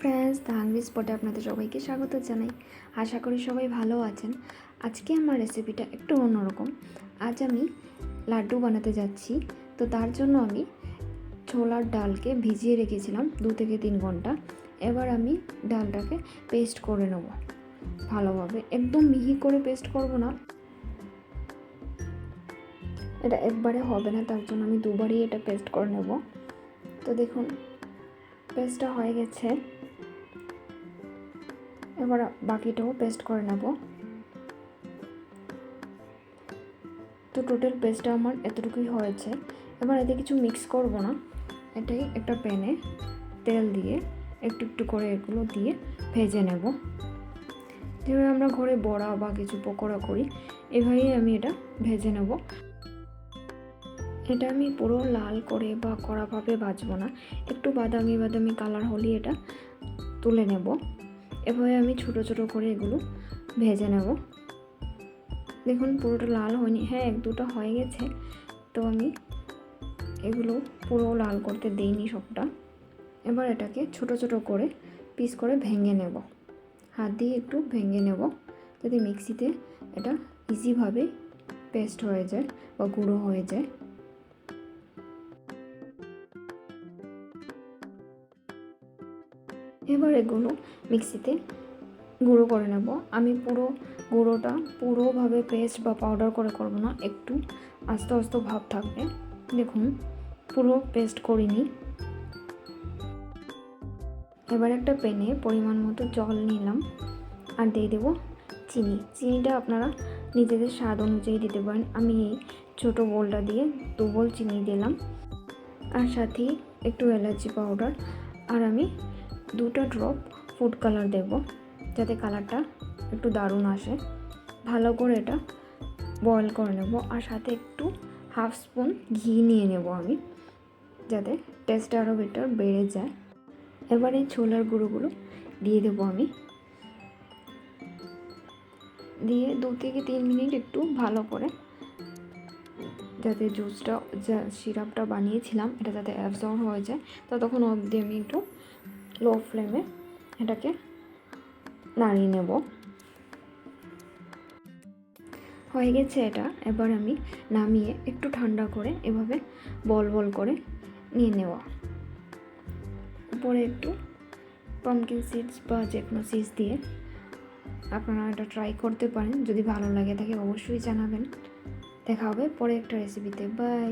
Friends, the hungry স্পটে আপনাদের সবাইকে স্বাগত জানাই। আশা করি সবাই ভালো আছেন। আজকে আমার রেসিপিটা একটু অন্যরকম। আজ আমি লাড্ডু বানাতে যাচ্ছি। তো তার জন্য আমি ছোলার ডালকে ভিজিয়ে রেখেছিলাম 2 থেকে 3 ঘন্টা। এবার আমি ডালটাকে পেস্ট করে নেব ভালোভাবে। একদম মিহি করে পেস্ট করব না, এটা একবারে হবে না, তার জন্য আমি দুবারই এটা পেস্ট করে নেব। তো দেখুন পেস্টটা হয়ে গেছে। এবার বাকিটাও পেস্ট করে নেব। তো টোটাল পেস্টটা আমার এতটুকুই হয়েছে। এবার এতে কিছু মিক্স করব না, এটাই একটা প্যানে তেল দিয়ে একটু একটু করে এগুলো দিয়ে ভেজে নেব। যেভাবে আমরা ঘরে বড়া বা কিছু পকোড়া করি, এভাবেই আমি এটা ভেজে নেব। এটা আমি পুরো লাল করে বা কড়াভাবে ভাজবো না, একটু বাদামি বাদামি কালার হলেই এটা তুলে নেব। এভাবে আমি ছোট ছোট করে এগুলো ভেজে নেব। দেখুন পুরোটা লাল হয়নি, হ্যাঁ 1-2টা হয়ে গেছে। তো আমি এগুলো পুরো লাল করতে দিইনি সবটা। এবার এটাকে ছোট ছোট করে পিস করে ভেঙে নেব, হাত দিয়ে একটু ভেঙে নেব যাতে মিক্সিতে এটা ইজিভাবে পেস্ট হয়ে যায় বা গুঁড়ো হয়ে যায়। এবার এগুলো মিক্সিতে গুঁড়ো করে নেব। আমি পুরো গুঁড়োটা পুরোভাবে পেস্ট বা পাউডার করে করব না, একটু আস্তে আস্তে ভাব থাকবে। দেখুন পুরো পেস্ট করিনি। এবার একটা প্যানে পরিমাণ মতো জল নিলাম আর দিয়ে দেবো চিনি। চিনিটা আপনারা নিজেদের স্বাদ অনুযায়ী দিতে পারেন। আমি এই ছোটো বোলটা দিয়ে 2 বোল চিনি দিলাম, আর সাথে একটু এলাচি পাউডার, আর আমি 2টা ড্রপ ফুড কালার দেব যাতে কালারটা একটু দারুণ আসে। ভালো করে এটা বয়েল করে নেব, আর সাথে একটু 1/2 স্পুন ঘি নিয়ে নেব আমি, যাতে টেস্ট আরও বেড়ে যায়। এবার এই ছোলার গুঁড়োগুলো দিয়ে দেবো আমি, দিয়ে 2 থেকে 3 মিনিট একটু ভালো করে, যাতে জুসটা যা সিরাপটা বানিয়েছিলাম এটা যাতে অ্যাবজর্ব হয়ে যায়, ততক্ষণ অবধি আমি একটু লো ফ্লেমে এটাকে নাড়িয়ে নেব। হয়ে গেছে এটা। এবার আমি নামিয়ে একটু ঠান্ডা করে এভাবে বল বল করে নিয়ে নেওয়া। উপরে একটু পামকিন সিডস বা যে কোনো সিডস দিয়ে আপনারা এটা ট্রাই করতে পারেন। যদি ভালো লাগে থাকে অবশ্যই জানাবেন। দেখা হবে পরে একটা রেসিপিতে। বাই।